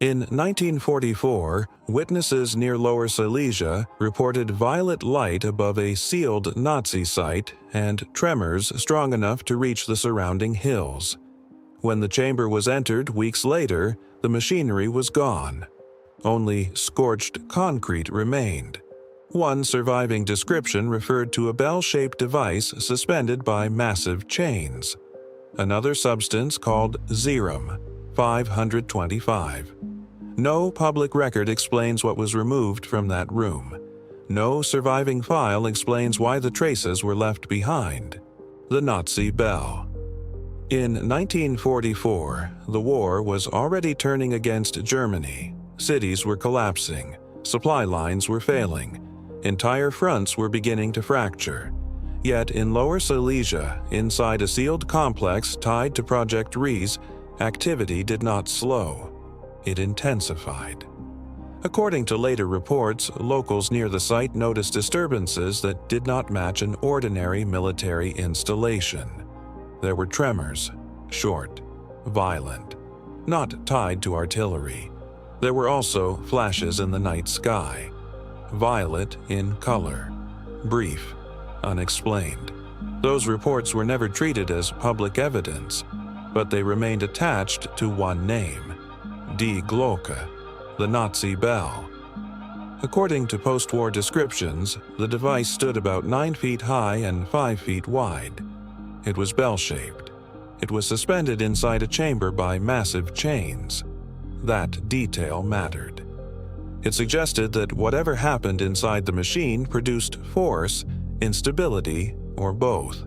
In 1944, witnesses near Lower Silesia reported violet light above a sealed Nazi site and tremors strong enough to reach the surrounding hills. When the chamber was entered weeks later, the machinery was gone. Only scorched concrete remained. One surviving description referred to a bell-shaped device suspended by massive chains. Another substance called Zerum 525. No public record explains what was removed from that room. No surviving file explains why the traces were left behind. The Nazi bell. In 1944, the war was already turning against Germany. Cities were collapsing. Supply lines were failing. Entire fronts were beginning to fracture. Yet in Lower Silesia, inside a sealed complex tied to Project Riese, activity did not slow. It intensified. According to later reports, locals near the site noticed disturbances that did not match an ordinary military installation. There were tremors, short, violent, not tied to artillery. There were also flashes in the night sky, violet in color, brief, unexplained. Those reports were never treated as public evidence, but they remained attached to one name: Die Glocke, the Nazi bell. According to post-war descriptions, the device stood about 9 feet high and 5 feet wide. It was bell-shaped. It was suspended inside a chamber by massive chains. That detail mattered. It suggested that whatever happened inside the machine produced force, instability, or both.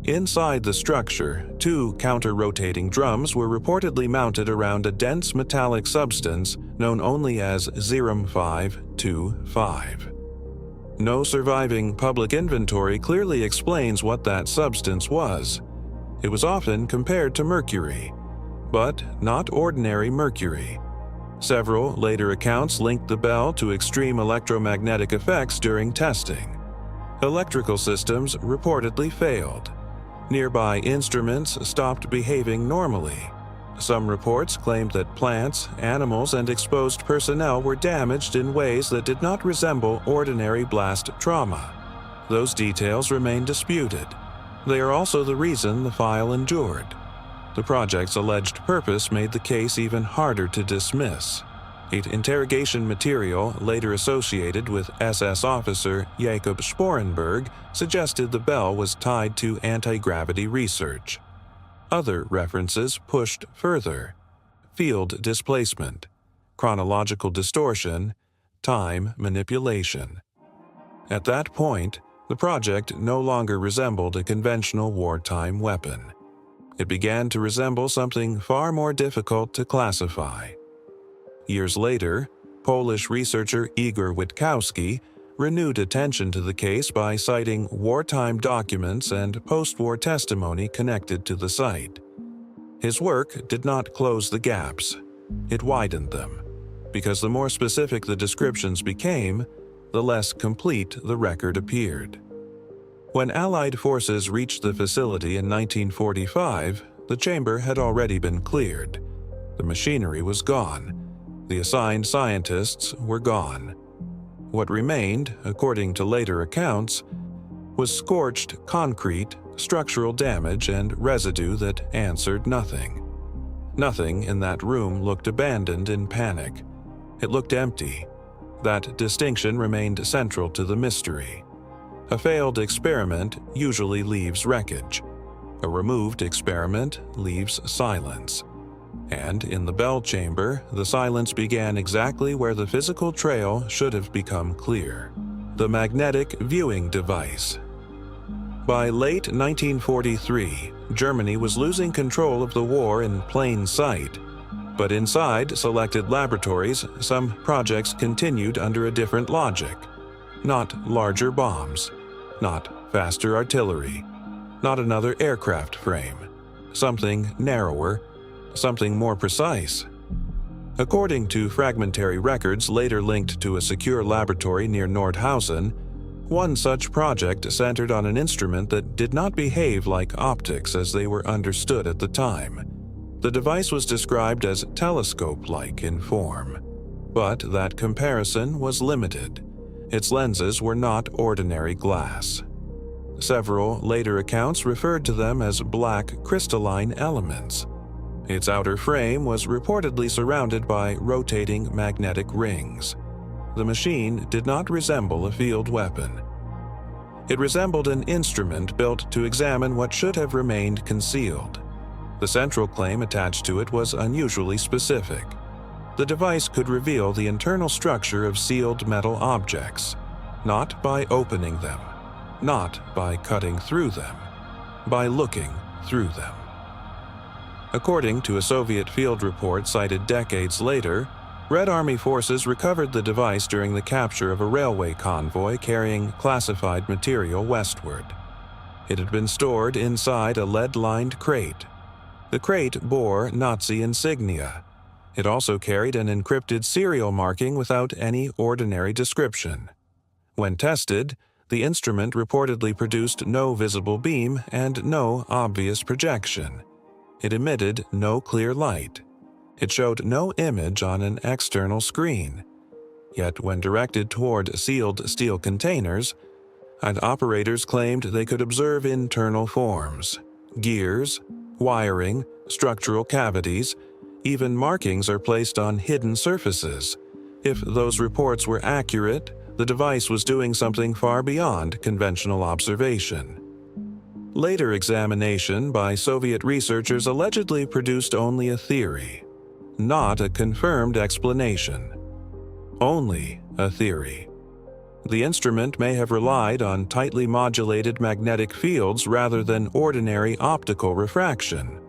Inside the structure, 2 counter-rotating drums were reportedly mounted around a dense metallic substance known only as Zerum 525. No surviving public inventory clearly explains what that substance was. It was often compared to mercury, but not ordinary mercury. Several later accounts linked the bell to extreme electromagnetic effects during testing. Electrical systems reportedly failed. Nearby instruments stopped behaving normally. Some reports claimed that plants, animals, and exposed personnel were damaged in ways that did not resemble ordinary blast trauma. Those details remain disputed. They are also the reason the file endured. The project's alleged purpose made the case even harder to dismiss. Interrogation material later associated with SS officer Jacob Sporenberg suggested the bell was tied to anti-gravity research. Other references pushed further: field displacement, chronological distortion, time manipulation. At that point, the project no longer resembled a conventional wartime weapon. It began to resemble something far more difficult to classify. Years later, Polish researcher Igor Witkowski renewed attention to the case by citing wartime documents and post-war testimony connected to the site. His work did not close the gaps. It widened them, because the more specific the descriptions became, the less complete the record appeared. When Allied forces reached the facility in 1945, the chamber had already been cleared. The machinery was gone. The assigned scientists were gone. What remained, according to later accounts, was scorched concrete, structural damage, and residue that answered nothing. Nothing in that room looked abandoned in panic. It looked empty. That distinction remained central to the mystery. A failed experiment usually leaves wreckage. A removed experiment leaves silence. And in the bell chamber, the silence began exactly where the physical trail should have become clear: the magnetic viewing device. By late 1943, Germany was losing control of the war in plain sight. But inside selected laboratories, some projects continued under a different logic. Not larger bombs, not faster artillery, not another aircraft frame. Something narrower, something more precise. According to fragmentary records later linked to a secure laboratory near Nordhausen, one such project centered on an instrument that did not behave like optics as they were understood at the time. The device was described as telescope-like in form, but that comparison was limited. Its lenses were not ordinary glass. Several later accounts referred to them as black crystalline elements. Its outer frame was reportedly surrounded by rotating magnetic rings. The machine did not resemble a field weapon. It resembled an instrument built to examine what should have remained concealed. The central claim attached to it was unusually specific. The device could reveal the internal structure of sealed metal objects, not by opening them, not by cutting through them, by looking through them. According to a Soviet field report cited decades later, Red Army forces recovered the device during the capture of a railway convoy carrying classified material westward. It had been stored inside a lead-lined crate. The crate bore Nazi insignia. It also carried an encrypted serial marking without any ordinary description. When tested, the instrument reportedly produced no visible beam and no obvious projection. It emitted no clear light. It showed no image on an external screen. Yet when directed toward sealed steel containers, operators claimed they could observe internal forms, gears, wiring, structural cavities, even markings are placed on hidden surfaces. If those reports were accurate, the device was doing something far beyond conventional observation. Later examination by Soviet researchers allegedly produced only a theory, not a confirmed explanation. Only a theory. The instrument may have relied on tightly modulated magnetic fields rather than ordinary optical refraction.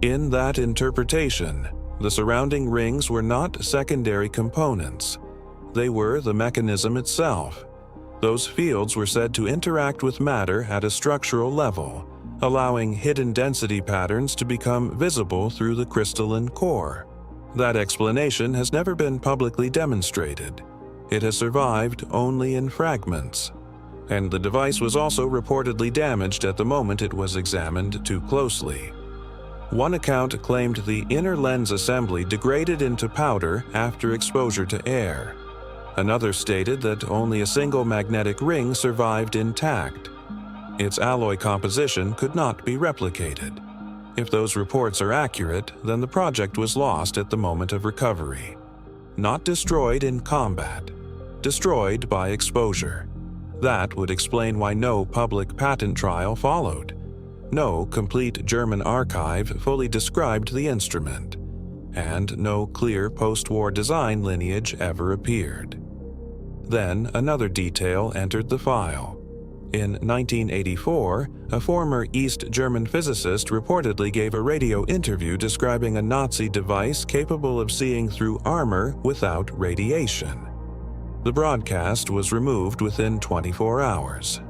In that interpretation, the surrounding rings were not secondary components. They were the mechanism itself. Those fields were said to interact with matter at a structural level, allowing hidden density patterns to become visible through the crystalline core. That explanation has never been publicly demonstrated. It has survived only in fragments. And the device was also reportedly damaged at the moment it was examined too closely. One account claimed the inner lens assembly degraded into powder after exposure to air. Another stated that only a single magnetic ring survived intact. Its alloy composition could not be replicated. If those reports are accurate, then the project was lost at the moment of recovery. Not destroyed in combat, destroyed by exposure. That would explain why no public patent trial followed. No complete German archive fully described the instrument, and no clear post-war design lineage ever appeared. Then another detail entered the file. In 1984, a former East German physicist reportedly gave a radio interview describing a Nazi device capable of seeing through armor without radiation. The broadcast was removed within 24 hours.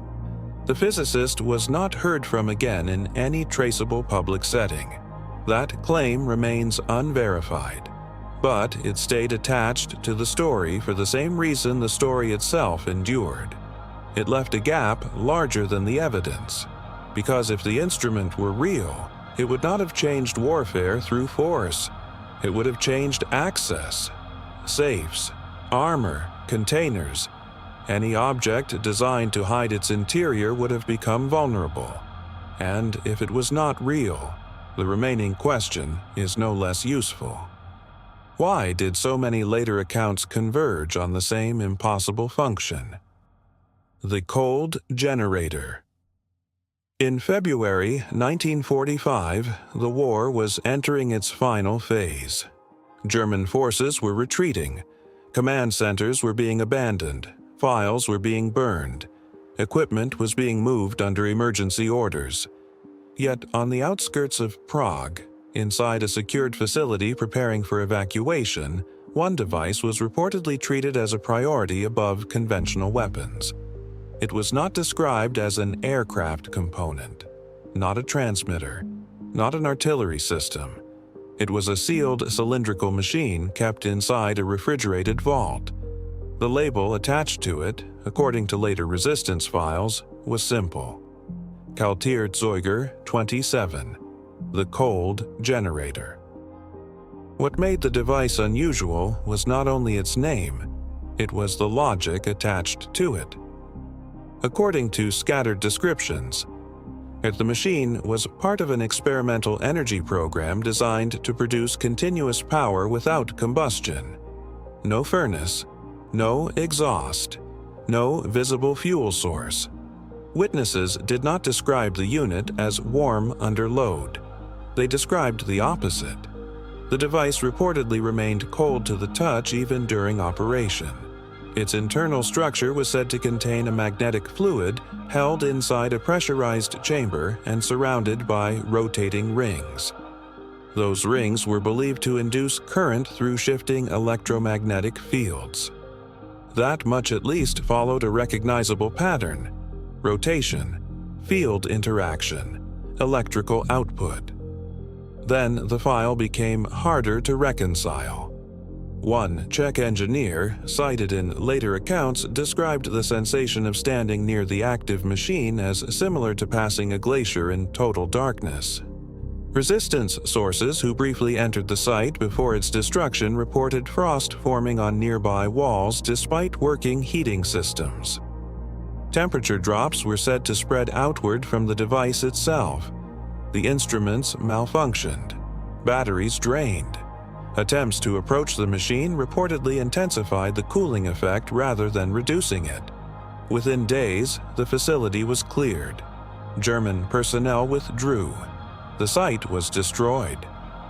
The physicist was not heard from again in any traceable public setting. That claim remains unverified, but it stayed attached to the story for the same reason the story itself endured. It left a gap larger than the evidence, because if the instrument were real, it would not have changed warfare through force. It would have changed access, safes, armor, containers. Any object designed to hide its interior would have become vulnerable. And if it was not real, the remaining question is no less useful. Why did so many later accounts converge on the same impossible function? The cold generator. In February 1945, the war was entering its final phase. German forces were retreating. Command centers were being abandoned. Files were being burned. Equipment was being moved under emergency orders. Yet on the outskirts of Prague, inside a secured facility preparing for evacuation, one device was reportedly treated as a priority above conventional weapons. It was not described as an aircraft component, not a transmitter, not an artillery system. It was a sealed cylindrical machine kept inside a refrigerated vault. The label attached to it, according to later resistance files, was simple: Kaltierzeuger 27, the cold generator. What made the device unusual was not only its name, it was the logic attached to it. According to scattered descriptions, the machine was part of an experimental energy program designed to produce continuous power without combustion. No furnace, no exhaust, no visible fuel source. Witnesses did not describe the unit as warm under load. They described the opposite. The device reportedly remained cold to the touch even during operation. Its internal structure was said to contain a magnetic fluid held inside a pressurized chamber and surrounded by rotating rings. Those rings were believed to induce current through shifting electromagnetic fields. That much at least followed a recognizable pattern: rotation, field interaction, electrical output. Then the file became harder to reconcile. One Czech engineer, cited in later accounts, described the sensation of standing near the active machine as similar to passing a glacier in total darkness. Resistance sources who briefly entered the site before its destruction reported frost forming on nearby walls despite working heating systems. Temperature drops were said to spread outward from the device itself. The instruments malfunctioned. Batteries drained. Attempts to approach the machine reportedly intensified the cooling effect rather than reducing it. Within days, the facility was cleared. German personnel withdrew. The site was destroyed.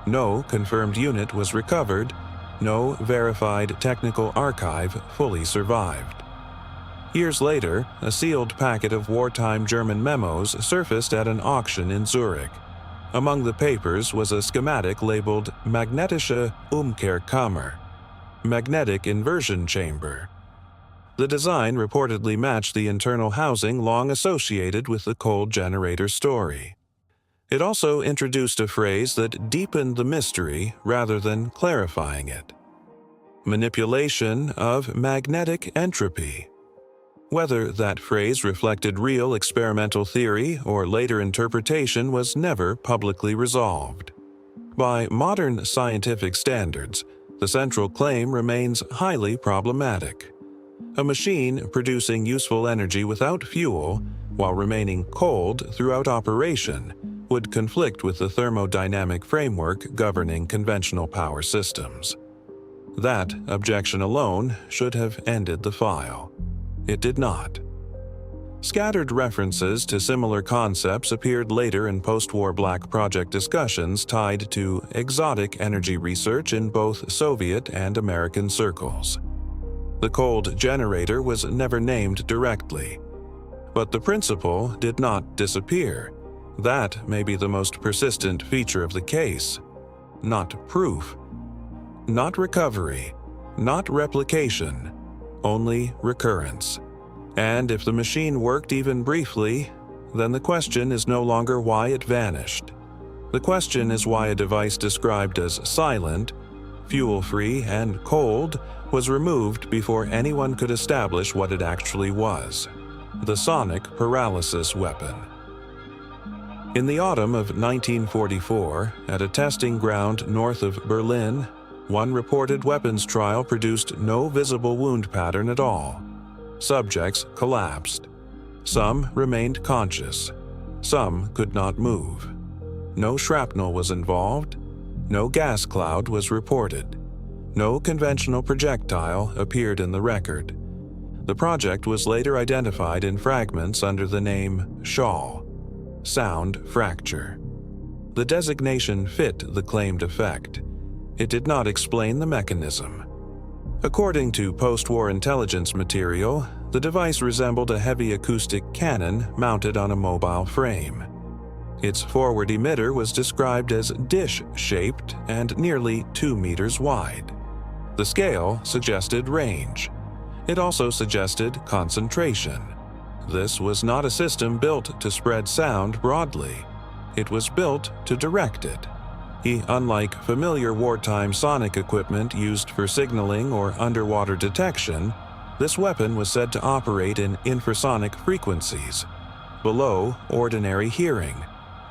No confirmed unit was recovered. No verified technical archive fully survived. Years later, a sealed packet of wartime German memos surfaced at an auction in Zurich. Among the papers was a schematic labeled Magnetische Umkehrkammer, magnetic inversion chamber. The design reportedly matched the internal housing long associated with the cold generator story. It also introduced a phrase that deepened the mystery rather than clarifying it: manipulation of magnetic entropy. Whether that phrase reflected real experimental theory or later interpretation was never publicly resolved. By modern scientific standards, the central claim remains highly problematic. A machine producing useful energy without fuel, while remaining cold throughout operation, would conflict with the thermodynamic framework governing conventional power systems. That objection alone should have ended the file. It did not. Scattered references to similar concepts appeared later in post-war Black Project discussions tied to exotic energy research in both Soviet and American circles. The cold generator was never named directly, but the principle did not disappear. That may be the most persistent feature of the case. Not proof, not recovery, not replication, only recurrence. And if the machine worked even briefly, then the question is no longer why it vanished. The question is why a device described as silent, fuel-free, and cold was removed before anyone could establish what it actually was: the Sonic Paralysis Weapon. In the autumn of 1944, at a testing ground north of Berlin, one reported weapons trial produced no visible wound pattern at all. Subjects collapsed. Some remained conscious. Some could not move. No shrapnel was involved. No gas cloud was reported. No conventional projectile appeared in the record. The project was later identified in fragments under the name SHAL, sound fracture. The designation fit the claimed effect. It did not explain the mechanism. According to post-war intelligence material, the device resembled a heavy acoustic cannon mounted on a mobile frame. Its forward emitter was described as dish-shaped and nearly 2 meters wide. The scale suggested range. It also suggested concentration. This was not a system built to spread sound broadly. It was built to direct it. Unlike familiar wartime sonic equipment used for signaling or underwater detection, this weapon was said to operate in infrasonic frequencies, below ordinary hearing,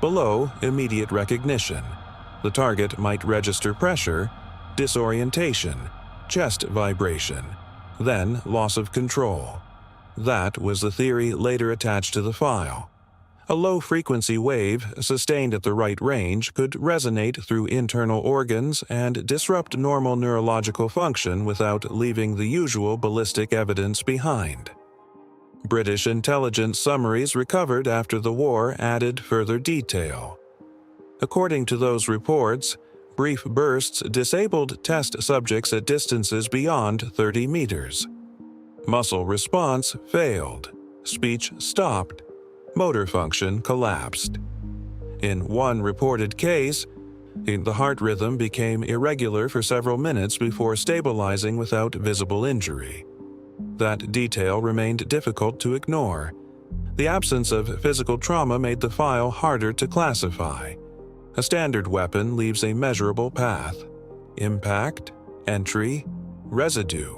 Below, immediate recognition. The target might register pressure, disorientation, chest vibration, then loss of control. That was the theory later attached to the file. A low-frequency wave, sustained at the right range, could resonate through internal organs and disrupt normal neurological function without leaving the usual ballistic evidence behind. British intelligence summaries recovered after the war added further detail. According to those reports, brief bursts disabled test subjects at distances beyond 30 meters. Muscle response failed. Speech stopped. Motor function collapsed. In one reported case, the heart rhythm became irregular for several minutes before stabilizing without visible injury. That detail remained difficult to ignore. The absence of physical trauma made the file harder to classify. A standard weapon leaves a measurable path: impact, entry, residue.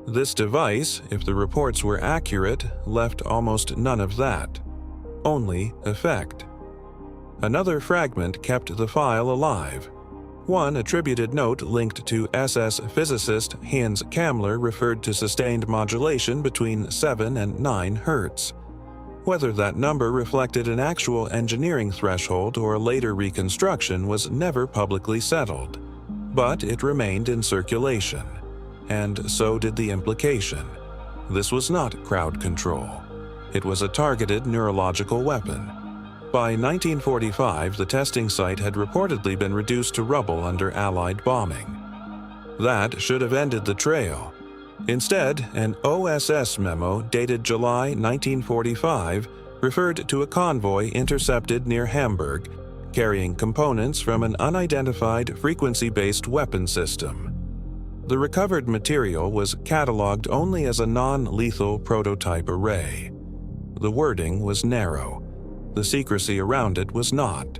This device, if the reports were accurate, left almost none of that. Only effect. Another fragment kept the file alive. One attributed note linked to SS physicist Hans Kammler referred to sustained modulation between 7 and 9 Hz. Whether that number reflected an actual engineering threshold or a later reconstruction was never publicly settled, but it remained in circulation. And so did the implication. This was not crowd control. It was a targeted neurological weapon. By 1945, the testing site had reportedly been reduced to rubble under Allied bombing. That should have ended the trail. Instead, an OSS memo dated July 1945 referred to a convoy intercepted near Hamburg, carrying components from an unidentified frequency-based weapon system. The recovered material was cataloged only as a non-lethal prototype array. The wording was narrow. The secrecy around it was not.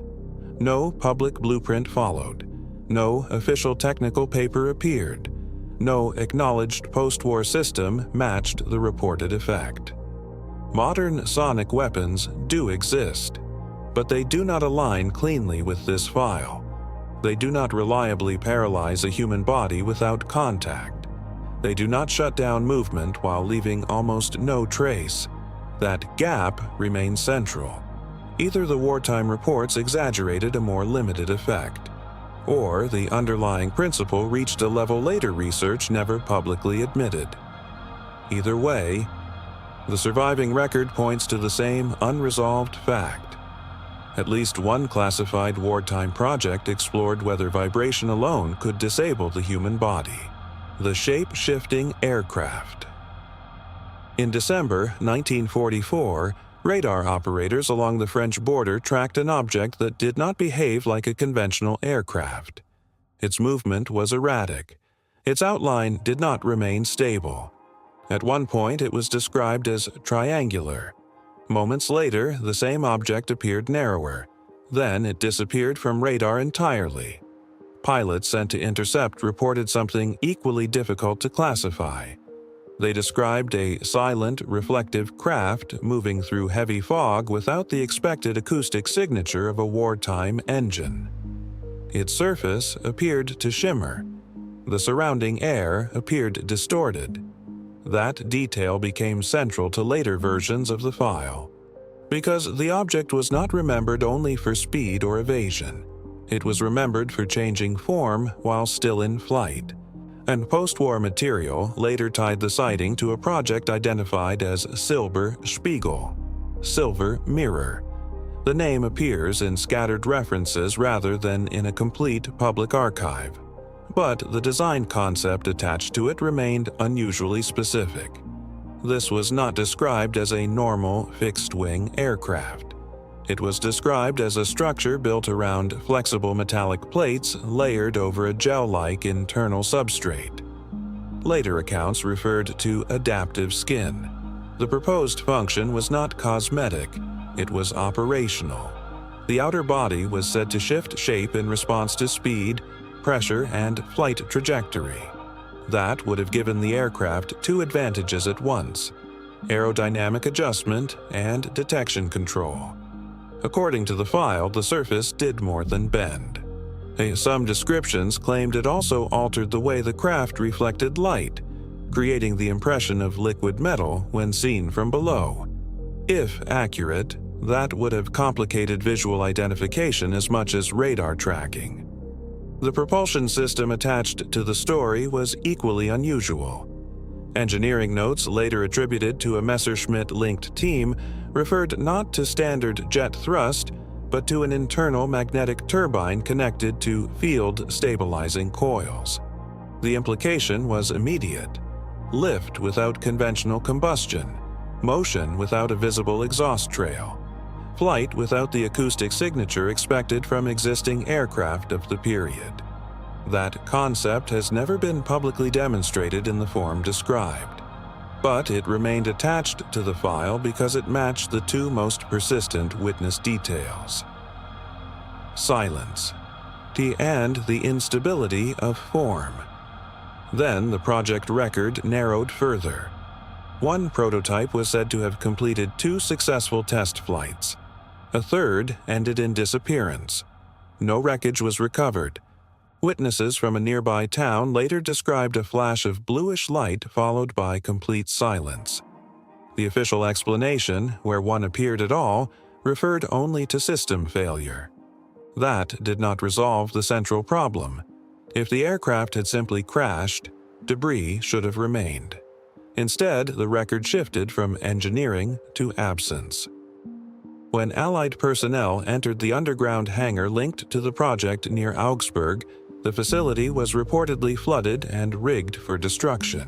No public blueprint followed. No official technical paper appeared. No acknowledged post-war system matched the reported effect. Modern sonic weapons do exist, but they do not align cleanly with this file. They do not reliably paralyze a human body without contact. They do not shut down movement while leaving almost no trace. That gap remains central. Either the wartime reports exaggerated a more limited effect, or the underlying principle reached a level later research never publicly admitted. Either way, the surviving record points to the same unresolved fact. At least one classified wartime project explored whether vibration alone could disable the human body: the shape-shifting aircraft. In December 1944, radar operators along the French border tracked an object that did not behave like a conventional aircraft. Its movement was erratic. Its outline did not remain stable. At one point, it was described as triangular. Moments later, the same object appeared narrower. Then it disappeared from radar entirely. Pilots sent to intercept reported something equally difficult to classify. They described a silent, reflective craft moving through heavy fog without the expected acoustic signature of a wartime engine. Its surface appeared to shimmer. The surrounding air appeared distorted. That detail became central to later versions of the file. Because the object was not remembered only for speed or evasion. It was remembered for changing form while still in flight. And post-war material later tied the sighting to a project identified as Silber Spiegel, Silver Mirror. The name appears in scattered references rather than in a complete public archive. But the design concept attached to it remained unusually specific. This was not described as a normal fixed-wing aircraft. It was described as a structure built around flexible metallic plates layered over a gel-like internal substrate. Later accounts referred to adaptive skin. The proposed function was not cosmetic, it was operational. The outer body was said to shift shape in response to speed, pressure, and flight trajectory. That would have given the aircraft two advantages at once: aerodynamic adjustment and detection control. According to the file, the surface did more than bend. Some descriptions claimed it also altered the way the craft reflected light, creating the impression of liquid metal when seen from below. If accurate, that would have complicated visual identification as much as radar tracking. The propulsion system attached to the story was equally unusual. Engineering notes later attributed to a Messerschmitt-linked team referred not to standard jet thrust, but to an internal magnetic turbine connected to field-stabilizing coils. The implication was immediate: lift without conventional combustion, motion without a visible exhaust trail, flight without the acoustic signature expected from existing aircraft of the period. That concept has never been publicly demonstrated in the form described, but it remained attached to the file because it matched the two most persistent witness details: silence and the instability of form. Then the project record narrowed further. One prototype was said to have completed 2 successful test flights. A third ended in disappearance. No wreckage was recovered. Witnesses from a nearby town later described a flash of bluish light followed by complete silence. The official explanation, where one appeared at all, referred only to system failure. That did not resolve the central problem. If the aircraft had simply crashed, debris should have remained. Instead, the record shifted from engineering to absence. When Allied personnel entered the underground hangar linked to the project near Augsburg, the facility was reportedly flooded and rigged for destruction.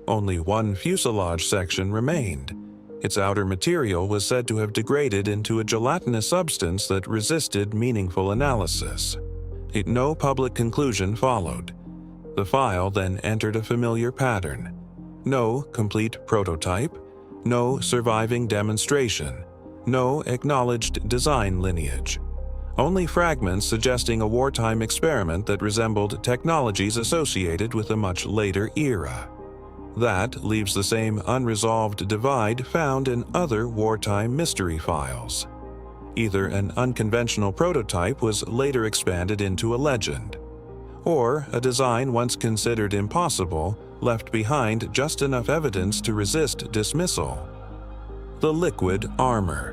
Only one fuselage section remained. Its outer material was said to have degraded into a gelatinous substance that resisted meaningful analysis. No public conclusion followed. The file then entered a familiar pattern: no complete prototype, no surviving demonstration, no acknowledged design lineage. Only fragments suggesting a wartime experiment that resembled technologies associated with a much later era. That leaves the same unresolved divide found in other wartime mystery files. Either an unconventional prototype was later expanded into a legend, or a design once considered impossible left behind just enough evidence to resist dismissal. The liquid armor.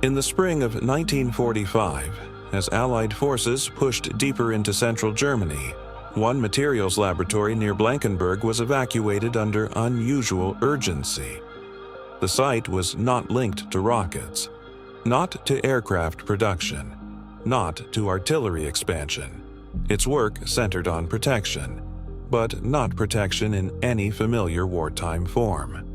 In the spring of 1945, as Allied forces pushed deeper into central Germany, one materials laboratory near Blankenburg was evacuated under unusual urgency. The site was not linked to rockets, not to aircraft production, not to artillery expansion. Its work centered on protection, but not protection in any familiar wartime form.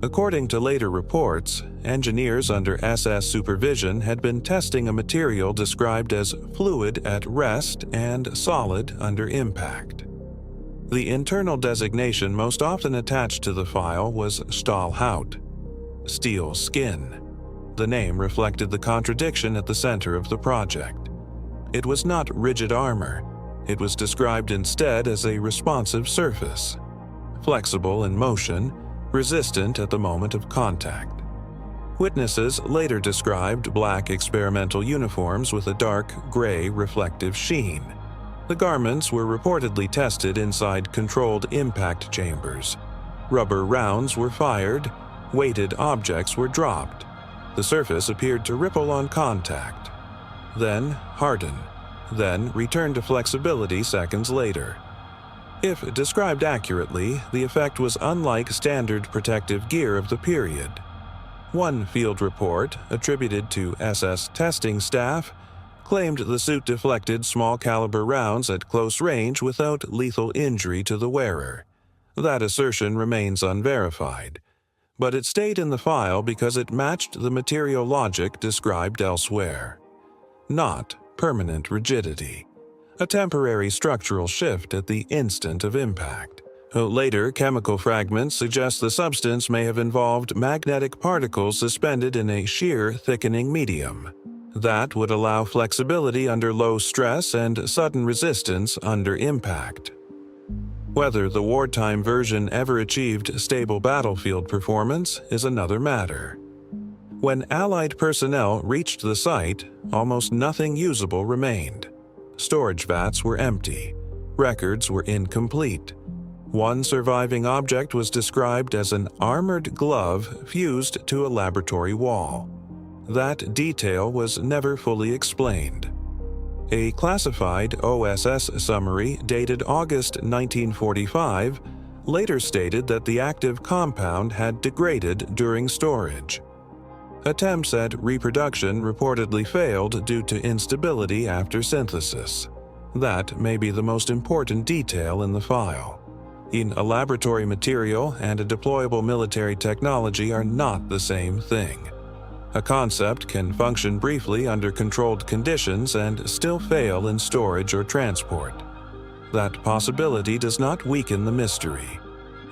According to later reports, engineers under SS supervision had been testing a material described as fluid at rest and solid under impact. The internal designation most often attached to the file was Stahlhaut, steel skin. The name reflected the contradiction at the center of the project. It was not rigid armor. It was described instead as a responsive surface, flexible in motion, resistant at the moment of contact. Witnesses later described black experimental uniforms with a dark gray reflective sheen. The garments were reportedly tested inside controlled impact chambers. Rubber rounds were fired, weighted objects were dropped. The surface appeared to ripple on contact, then harden, then return to flexibility seconds later. If described accurately, the effect was unlike standard protective gear of the period. One field report, attributed to SS testing staff, claimed the suit deflected small-caliber rounds at close range without lethal injury to the wearer. That assertion remains unverified, but it stayed in the file because it matched the material logic described elsewhere. Not permanent rigidity. A temporary structural shift at the instant of impact. Later, chemical fragments suggest the substance may have involved magnetic particles suspended in a shear thickening medium. That would allow flexibility under low stress and sudden resistance under impact. Whether the wartime version ever achieved stable battlefield performance is another matter. When Allied personnel reached the site, almost nothing usable remained. Storage vats were empty. Records were incomplete. One surviving object was described as an armored glove fused to a laboratory wall. That detail was never fully explained. A classified OSS summary dated August 1945 later stated that the active compound had degraded during storage. Attempts at reproduction reportedly failed due to instability after synthesis. That may be the most important detail in the file. A laboratory material and a deployable military technology are not the same thing. A concept can function briefly under controlled conditions and still fail in storage or transport. That possibility does not weaken the mystery.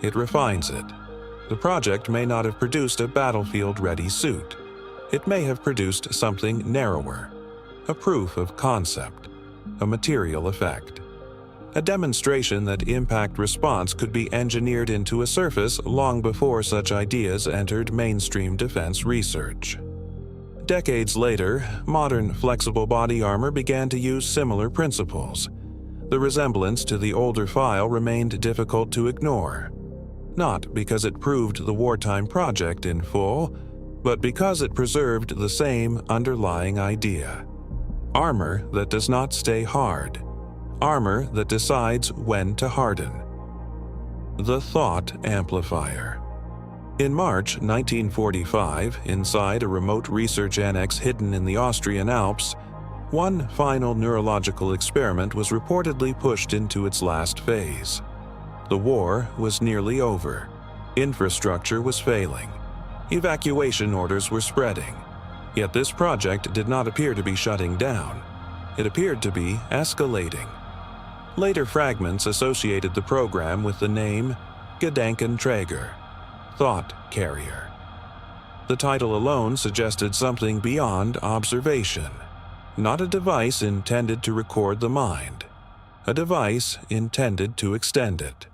It refines it. The project may not have produced a battlefield-ready suit. It may have produced something narrower, a proof of concept, a material effect, a demonstration that impact response could be engineered into a surface long before such ideas entered mainstream defense research. Decades later, modern flexible body armor began to use similar principles. The resemblance to the older file remained difficult to ignore, not because it proved the wartime project in full, but because it preserved the same underlying idea. Armor that does not stay hard. Armor that decides when to harden. The Thought Amplifier. In March 1945, inside a remote research annex hidden in the Austrian Alps, one final neurological experiment was reportedly pushed into its last phase. The war was nearly over. Infrastructure was failing. Evacuation orders were spreading. Yet this project did not appear to be shutting down. It appeared to be escalating. Later fragments associated the program with the name Gedankenträger, Thought Carrier. The title alone suggested something beyond observation. Not a device intended to record the mind. A device intended to extend it.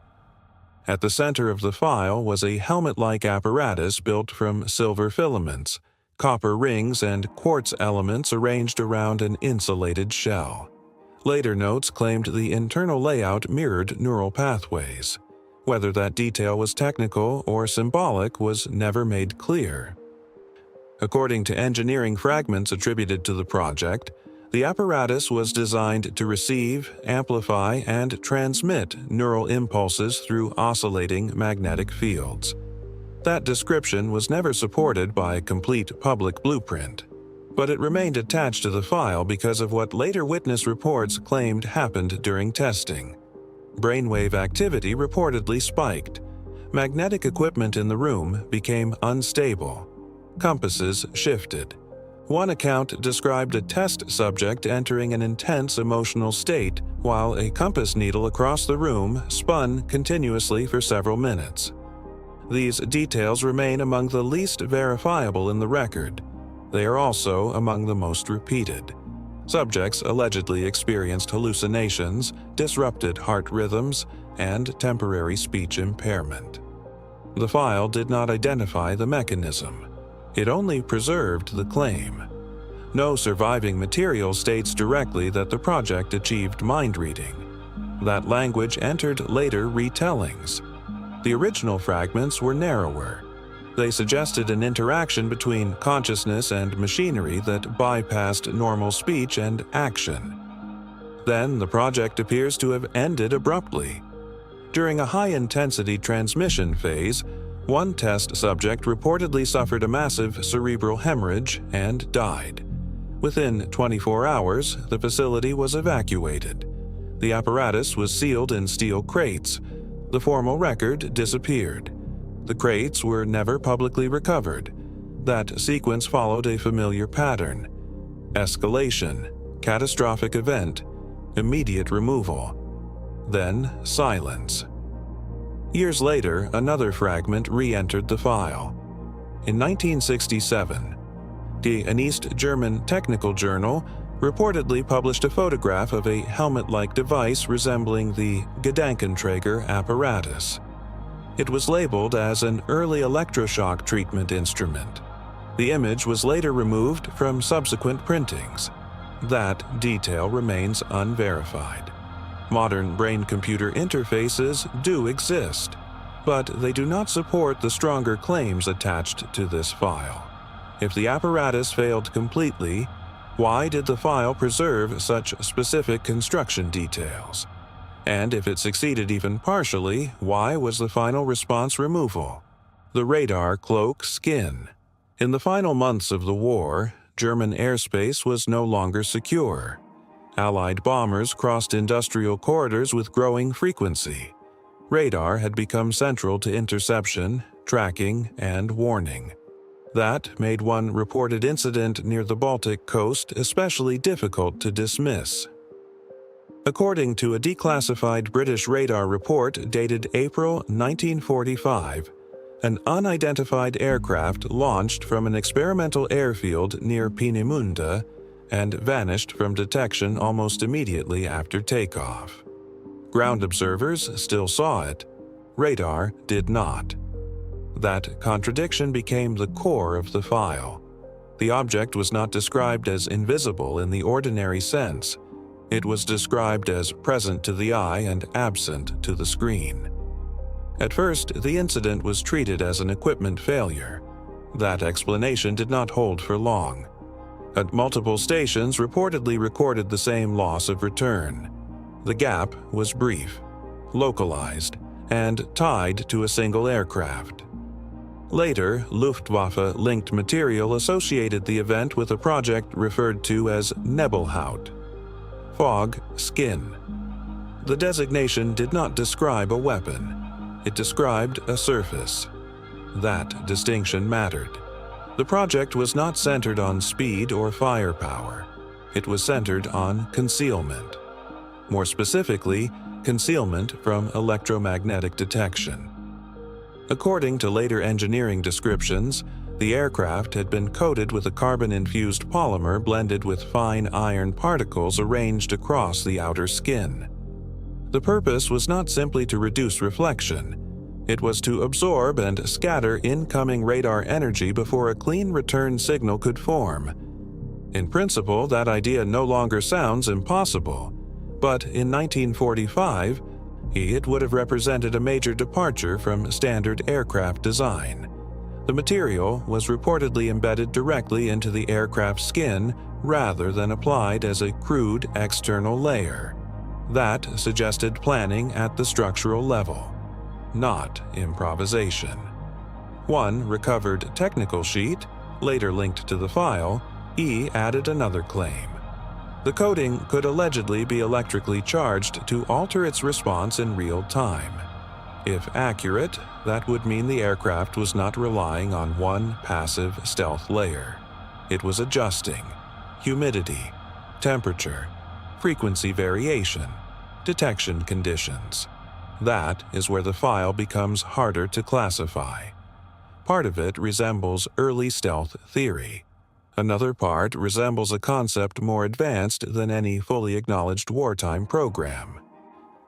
At the center of the file was a helmet-like apparatus built from silver filaments, copper rings, and quartz elements arranged around an insulated shell. Later notes claimed the internal layout mirrored neural pathways. Whether that detail was technical or symbolic was never made clear. According to engineering fragments attributed to the project, the apparatus was designed to receive, amplify, and transmit neural impulses through oscillating magnetic fields. That description was never supported by a complete public blueprint, but it remained attached to the file because of what later witness reports claimed happened during testing. Brainwave activity reportedly spiked. Magnetic equipment in the room became unstable. Compasses shifted. One account described a test subject entering an intense emotional state while a compass needle across the room spun continuously for several minutes. These details remain among the least verifiable in the record. They are also among the most repeated. Subjects allegedly experienced hallucinations, disrupted heart rhythms, and temporary speech impairment. The file did not identify the mechanism. It only preserved the claim. No surviving material states directly that the project achieved mind reading. That language entered later retellings. The original fragments were narrower. They suggested an interaction between consciousness and machinery that bypassed normal speech and action. Then the project appears to have ended abruptly. During a high-intensity transmission phase, one test subject reportedly suffered a massive cerebral hemorrhage and died. Within 24 hours, the facility was evacuated. The apparatus was sealed in steel crates. The formal record disappeared. The crates were never publicly recovered. That sequence followed a familiar pattern: escalation, catastrophic event, immediate removal, then silence. Years later, another fragment re-entered the file. In 1967, an East German technical journal reportedly published a photograph of a helmet-like device resembling the Gedankenträger apparatus. It was labeled as an early electroshock treatment instrument. The image was later removed from subsequent printings. That detail remains unverified. Modern brain-computer interfaces do exist, but they do not support the stronger claims attached to this file. If the apparatus failed completely, why did the file preserve such specific construction details? And if it succeeded even partially, why was the final response removal? The Radar Cloak Skin. In the final months of the war, German airspace was no longer secure. Allied bombers crossed industrial corridors with growing frequency. Radar had become central to interception, tracking, and warning. That made one reported incident near the Baltic coast especially difficult to dismiss. According to a declassified British radar report dated April 1945, an unidentified aircraft launched from an experimental airfield near Peenemünde and vanished from detection almost immediately after takeoff. Ground observers still saw it. Radar did not. That contradiction became the core of the file. The object was not described as invisible in the ordinary sense. It was described as present to the eye and absent to the screen. At first, the incident was treated as an equipment failure. That explanation did not hold for long. At multiple stations reportedly recorded the same loss of return. The gap was brief, localized, and tied to a single aircraft. Later, Luftwaffe-linked material associated the event with a project referred to as Nebelhaut, fog skin. The designation did not describe a weapon. It described a surface. That distinction mattered. The project was not centered on speed or firepower. It was centered on concealment. More specifically, concealment from electromagnetic detection. According to later engineering descriptions, the aircraft had been coated with a carbon-infused polymer blended with fine iron particles arranged across the outer skin. The purpose was not simply to reduce reflection. It was to absorb and scatter incoming radar energy before a clean return signal could form. In principle, that idea no longer sounds impossible, but in 1945, it would have represented a major departure from standard aircraft design. The material was reportedly embedded directly into the aircraft's skin rather than applied as a crude external layer. That suggested planning at the structural level, not improvisation. One recovered technical sheet, later linked to the file, added another claim. The coating could allegedly be electrically charged to alter its response in real time. If accurate, that would mean the aircraft was not relying on one passive stealth layer. It was adjusting humidity, temperature, frequency variation, detection conditions. That is where the file becomes harder to classify. Part of it resembles early stealth theory. Another part resembles a concept more advanced than any fully acknowledged wartime program.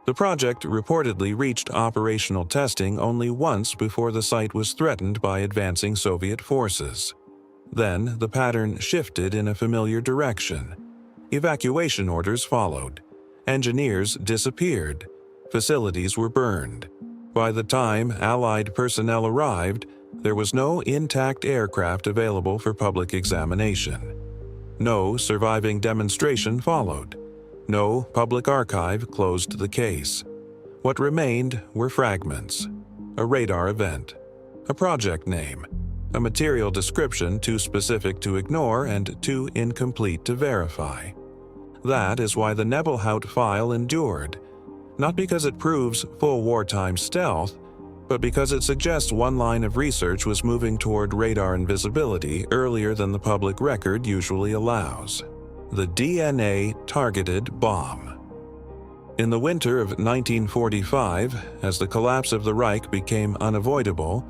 The project reportedly reached operational testing only once before the site was threatened by advancing Soviet forces. Then the pattern shifted in a familiar direction. Evacuation orders followed. Engineers disappeared. Facilities were burned. By the time Allied personnel arrived, there was no intact aircraft available for public examination. No surviving demonstration followed. No public archive closed the case. What remained were fragments, a radar event, a project name, a material description too specific to ignore and too incomplete to verify. That is why the Nebelhaut file endured, not because it proves full wartime stealth, but because it suggests one line of research was moving toward radar invisibility earlier than the public record usually allows. The DNA-targeted bomb. In the winter of 1945, as the collapse of the Reich became unavoidable,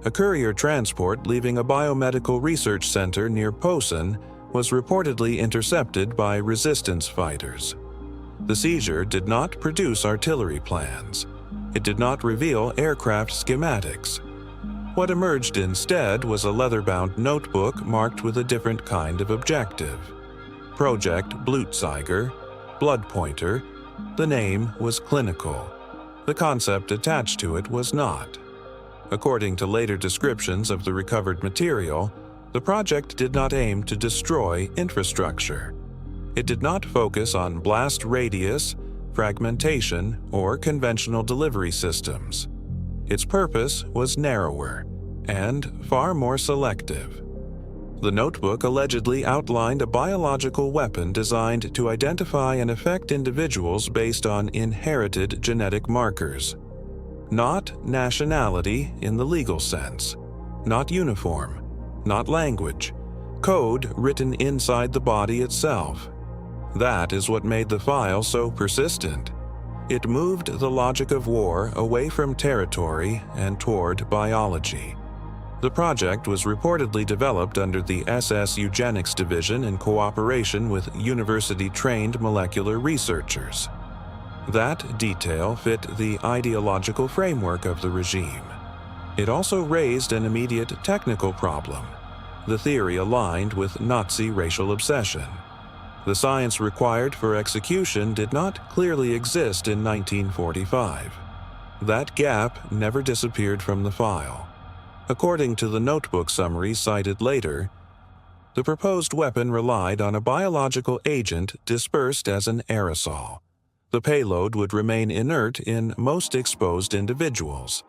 a courier transport leaving a biomedical research center near Posen was reportedly intercepted by resistance fighters. The seizure did not produce artillery plans. It did not reveal aircraft schematics. What emerged instead was a leather-bound notebook marked with a different kind of objective. Project Blutzeiger, Blood Pointer. The name was clinical. The concept attached to it was not. According to later descriptions of the recovered material, the project did not aim to destroy infrastructure. It did not focus on blast radius, fragmentation, or conventional delivery systems. Its purpose was narrower and far more selective. The notebook allegedly outlined a biological weapon designed to identify and affect individuals based on inherited genetic markers. Not nationality in the legal sense, not uniform, not language, code written inside the body itself. That is what made the file so persistent. It moved the logic of war away from territory and toward biology. The project was reportedly developed under the SS Eugenics Division in cooperation with university-trained molecular researchers. That detail fit the ideological framework of the regime. It also raised an immediate technical problem. The theory aligned with Nazi racial obsession. The science required for execution did not clearly exist in 1945. That gap never disappeared from the file. According to the notebook summary cited later, the proposed weapon relied on a biological agent dispersed as an aerosol. The payload would remain inert in most exposed individuals.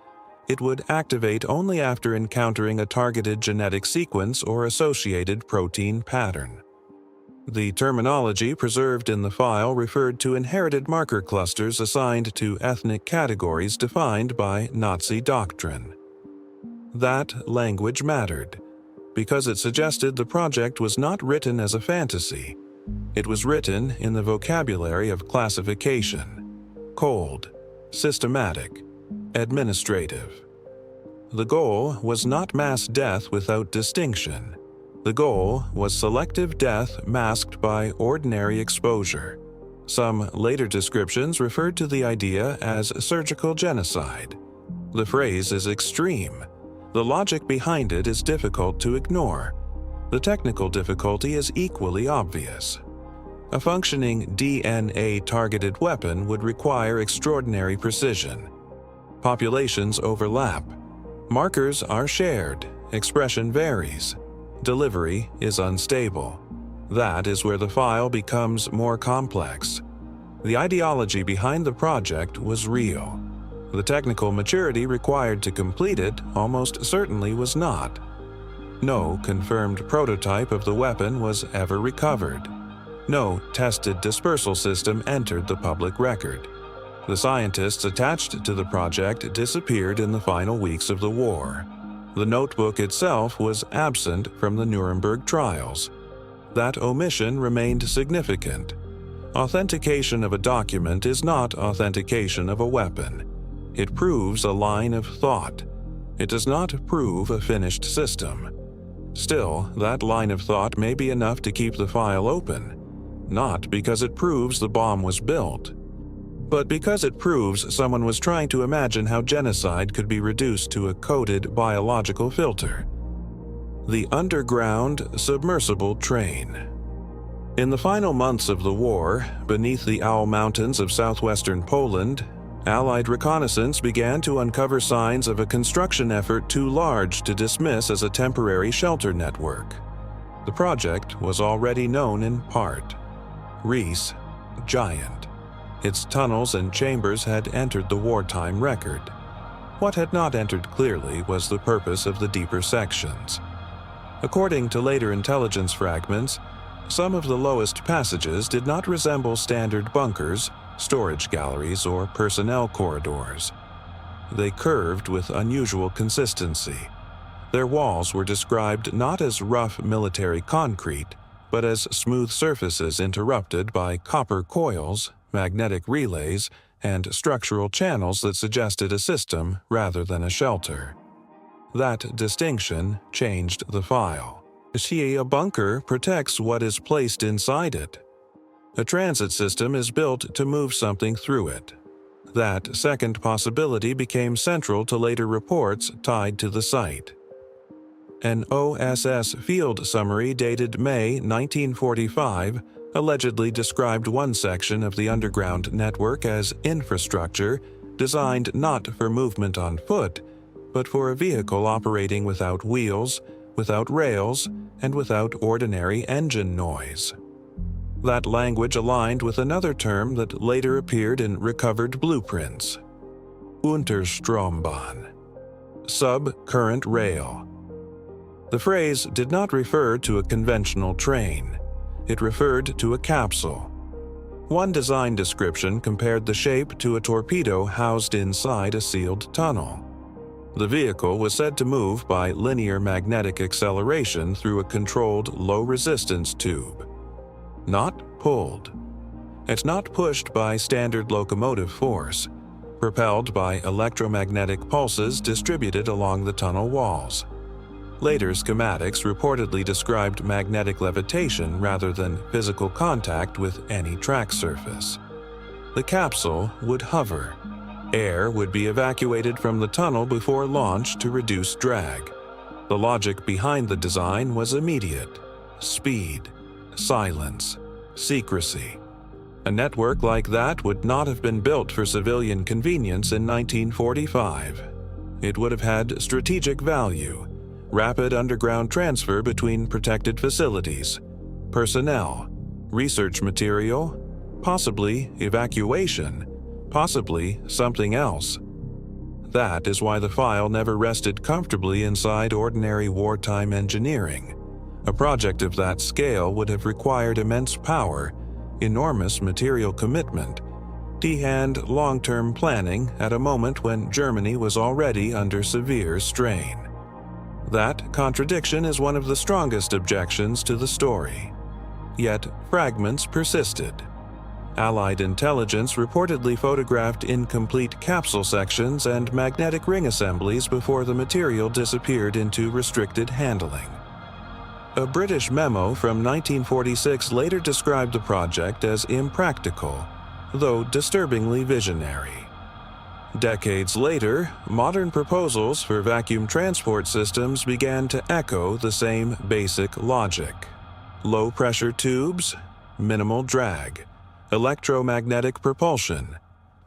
It would activate only after encountering a targeted genetic sequence or associated protein pattern. The terminology preserved in the file referred to inherited marker clusters assigned to ethnic categories defined by Nazi doctrine. That language mattered, because it suggested the project was not written as a fantasy. It was written in the vocabulary of classification: cold, systematic, administrative. The goal was not mass death without distinction. The goal was selective death masked by ordinary exposure. Some later descriptions referred to the idea as surgical genocide. The phrase is extreme. The logic behind it is difficult to ignore. The technical difficulty is equally obvious. A functioning DNA-targeted weapon would require extraordinary precision. Populations overlap. Markers are shared. Expression varies. Delivery is unstable. That is where the file becomes more complex. The ideology behind the project was real. The technical maturity required to complete it almost certainly was not. No confirmed prototype of the weapon was ever recovered. No tested dispersal system entered the public record. The scientists attached to the project disappeared in the final weeks of the war. The notebook itself was absent from the Nuremberg trials. That omission remained significant. Authentication of a document is not authentication of a weapon. It proves a line of thought. It does not prove a finished system. Still, that line of thought may be enough to keep the file open, not because it proves the bomb was built, but because it proves someone was trying to imagine how genocide could be reduced to a coded biological filter. The Underground Submersible Train. In the final months of the war, beneath the Owl Mountains of southwestern Poland, Allied reconnaissance began to uncover signs of a construction effort too large to dismiss as a temporary shelter network. The project was already known in part. Riese, giant. Its tunnels and chambers had entered the wartime record. What had not entered clearly was the purpose of the deeper sections. According to later intelligence fragments, some of the lowest passages did not resemble standard bunkers, storage galleries, or personnel corridors. They curved with unusual consistency. Their walls were described not as rough military concrete, but as smooth surfaces interrupted by copper coils, magnetic relays, and structural channels that suggested a system rather than a shelter. That distinction changed the file. A bunker protects what is placed inside it. A transit system is built to move something through it. That second possibility became central to later reports tied to the site. An OSS field summary dated May 1945 allegedly described one section of the underground network as infrastructure designed not for movement on foot, but for a vehicle operating without wheels, without rails, and without ordinary engine noise. That language aligned with another term that later appeared in recovered blueprints: Unterstrombahn, sub-current rail. The phrase did not refer to a conventional train. It referred to a capsule. One design description compared the shape to a torpedo housed inside a sealed tunnel. The vehicle was said to move by linear magnetic acceleration through a controlled low-resistance tube. Not pulled. It's not pushed by standard locomotive force, propelled by electromagnetic pulses distributed along the tunnel walls. Later schematics reportedly described magnetic levitation rather than physical contact with any track surface. The capsule would hover. Air would be evacuated from the tunnel before launch to reduce drag. The logic behind the design was immediate: speed, silence, secrecy. A network like that would not have been built for civilian convenience in 1945. It would have had strategic value: rapid underground transfer between protected facilities, personnel, research material, possibly evacuation, possibly something else. That is why the file never rested comfortably inside ordinary wartime engineering. A project of that scale would have required immense power, enormous material commitment, and long-term planning at a moment when Germany was already under severe strain. That contradiction is one of the strongest objections to the story. Yet fragments persisted. Allied intelligence reportedly photographed incomplete capsule sections and magnetic ring assemblies before the material disappeared into restricted handling. A British memo from 1946 later described the project as impractical, though disturbingly visionary. Decades later, modern proposals for vacuum transport systems began to echo the same basic logic: low-pressure tubes, minimal drag, electromagnetic propulsion.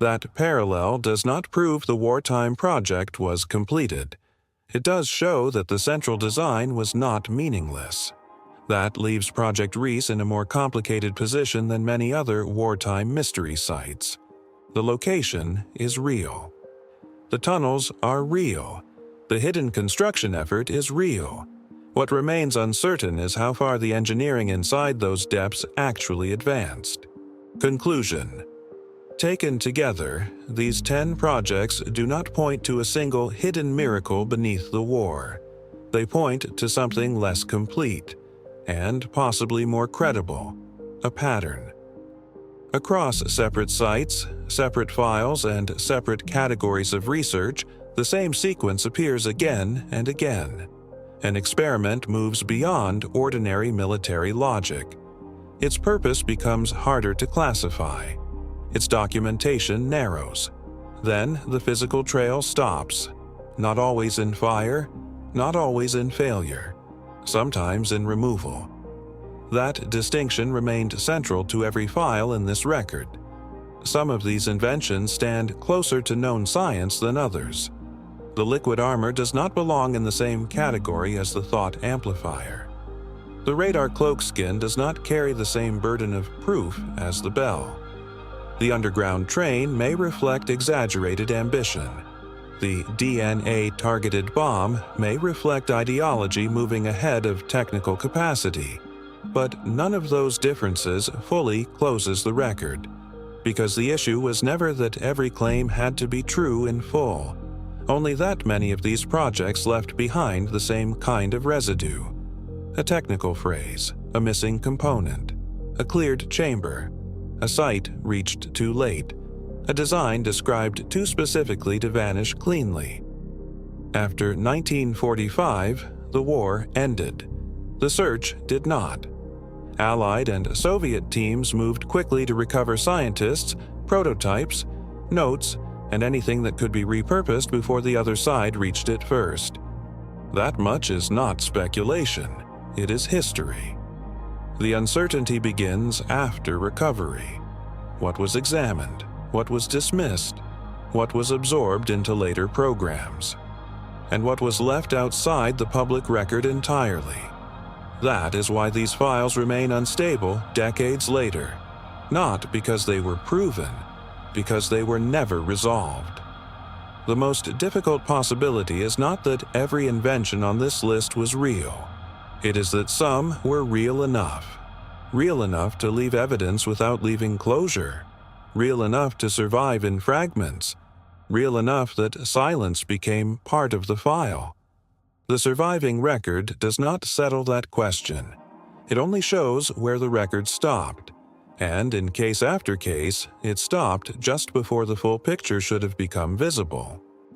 That parallel does not prove the wartime project was completed. It does show that the central design was not meaningless. That leaves Project Riese in a more complicated position than many other wartime mystery sites. The location is real. The tunnels are real. The hidden construction effort is real. What remains uncertain is how far the engineering inside those depths actually advanced. Conclusion: taken together, these 10 projects do not point to a single hidden miracle beneath the war. They point to something less complete, and possibly more credible: a pattern. Across separate sites, separate files, and separate categories of research, the same sequence appears again and again. An experiment moves beyond ordinary military logic. Its purpose becomes harder to classify. Its documentation narrows. Then the physical trail stops, not always in fire, not always in failure, sometimes in removal. That distinction remained central to every file in this record. Some of these inventions stand closer to known science than others. The liquid armor does not belong in the same category as the Thought Amplifier. The Radar Cloak Skin does not carry the same burden of proof as the Bell. The Underground Train may reflect exaggerated ambition. The DNA-targeted bomb may reflect ideology moving ahead of technical capacity. But none of those differences fully closes the record, because the issue was never that every claim had to be true in full. Only that many of these projects left behind the same kind of residue: a technical phrase, a missing component, a cleared chamber, a site reached too late, a design described too specifically to vanish cleanly. After 1945, the war ended. The search did not. Allied and Soviet teams moved quickly to recover scientists, prototypes, notes, and anything that could be repurposed before the other side reached it first. That much is not speculation, it is history. The uncertainty begins after recovery. What was examined? What was dismissed? What was absorbed into later programs? And what was left outside the public record entirely? That is why these files remain unstable decades later, not because they were proven, because they were never resolved. The most difficult possibility is not that every invention on this list was real. It is that some were real enough to leave evidence without leaving closure, real enough to survive in fragments, real enough that silence became part of the file. The surviving record does not settle that question. It only shows where the record stopped, and in case after case, it stopped just before the full picture should have become visible.